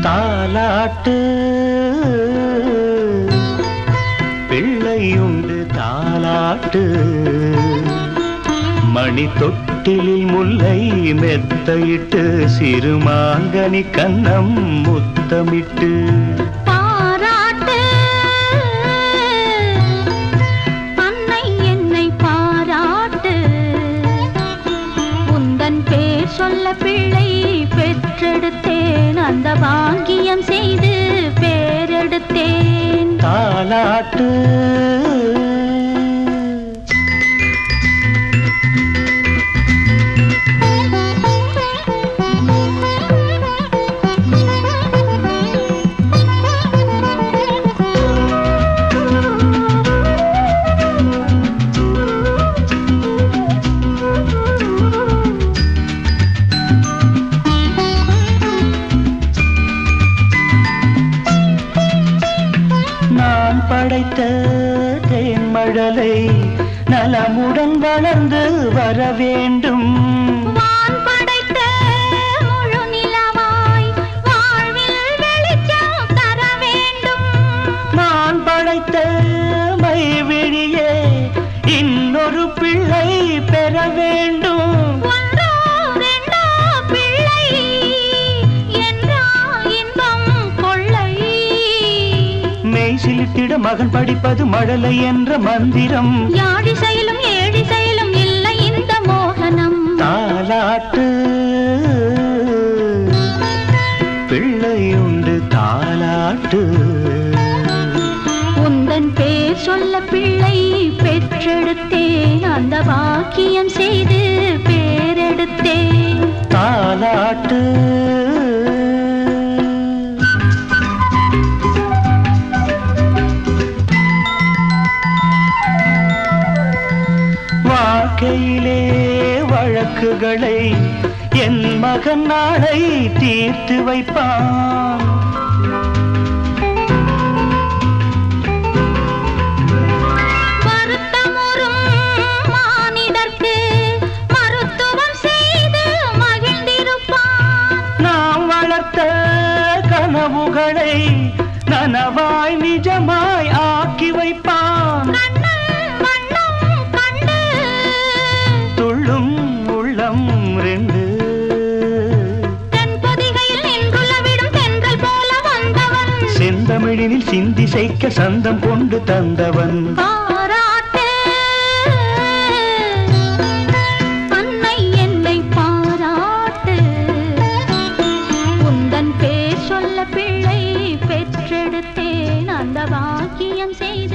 தாலாட்டு பிள்ளையுண்டு தாலாட்டு மணி தொட்டிலில் முல்லை மெத்தையிட்டு சிறுமாங்கனி கன்னம் முத்தமிட்டு பாராட்டு அன்னை என்னை பாராட்டு உந்தன் பேர் சொல்ல பிள்ளை பெற்றெடுத்தேன் அந்த பாக்கியம் செய்து பேரெடுத்தேன் தாலாட்டு படைத்த தேன்மழலை நலமுடன் வளர்ந்து வர வேண்டும் வான் படைத்த முழு நிலவாய் வாழ்வில் வெளிச்சம் தர வேண்டும் நான் படைத்த மைவிழியே இன்னொரு பிள்ளை பெற வேண்டும் ஒன்றோ ரெண்டோ பிள்ளை என்றா இன்பம் கொள்ளை மெய்சிலிட்டிட மகன் படிப்பது மழலை என்ற மந்திரம் யாழி செயலும் ஏழி செயலும் இல்லை இந்த மோகனம் தாலாட்டு பிள்ளையுண்டு தாலாட்டு உந்தன் பேர் சொல்ல பிள்ளை பெற்றெடுத்தேன் அந்த பாக்கியம் செய்து பேரெடுத்தேன் தாலாட்டு வாழ்க்கையிலே வழக்குகளை என் மகன் நாளை தீர்த்து வைப்பான் வருத்தமுறும் மானிடர்க்கு மருத்துவம் செய்து மகிழ்ந்திருப்பான் நாம் வளர்த்த கனவுகளை நனவாய் நிஜமாய் ஆக்கி வைப்பான் துள்ளும் உள்ளம் ரெண்டு தென்பொதிகையில் நின்றுலவிடும் தென்றல் போல வந்தவன் செந்தமிழினில் சிந்தி செய்க்க சந்தம் கொண்டு தந்தவன் பாராட்டு அன்னை என்னை பாராட்டு உந்தன் பேர் சொல்ல பிள்ளை பெற்றெடுத்தேன் அந்த பாக்கியம் செய்து